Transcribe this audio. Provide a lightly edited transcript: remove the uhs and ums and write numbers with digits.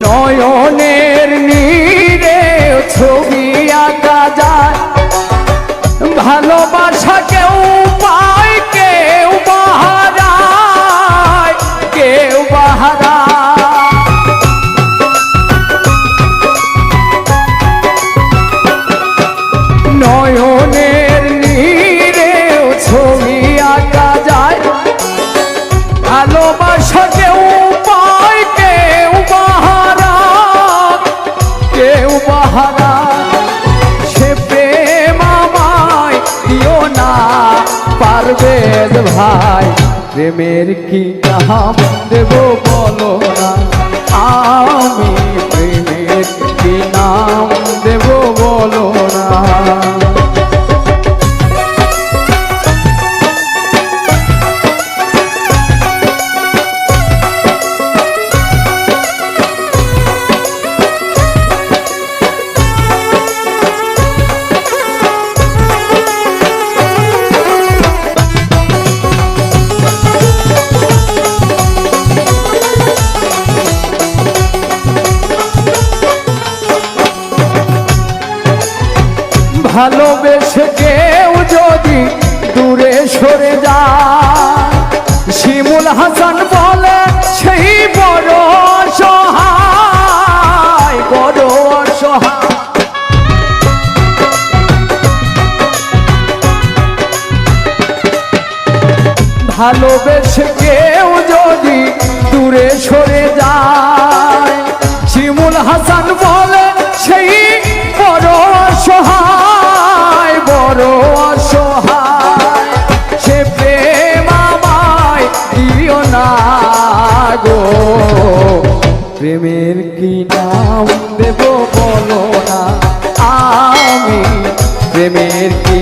নয়নের নীরে ছবি আঁকা যায়, ভালোবাসা কেউ পায় কেউ বাহারায়, কেউ বাহারায়। নয়নের নীরে ছবি আঁকা যায়, ভালোবাসা কেউ পায় কেউ বাহারায়, কেউ বাহারায়। সে প্রেম আমায় দিও না পারভেজ ভাই, প্রেমের কি নাম দেব বলো না, আমি প্রেমের কি নাম দেব বলো না। ভালোবেসে কেউ যদি দূরে সরে যায়, শিমুল হাসান বলে সেই বড় অসহায়, বড় অসহায়। ভালোবেসে কেউ যদি দূরে সরে যায়, শিমুল হাসান বলে সেই বড় অসহায়, বড় অসহায়। সে প্রেম আমায় দিও না গো, প্রেমের কি নাম দেব বলো না, আমি প্রেমের কি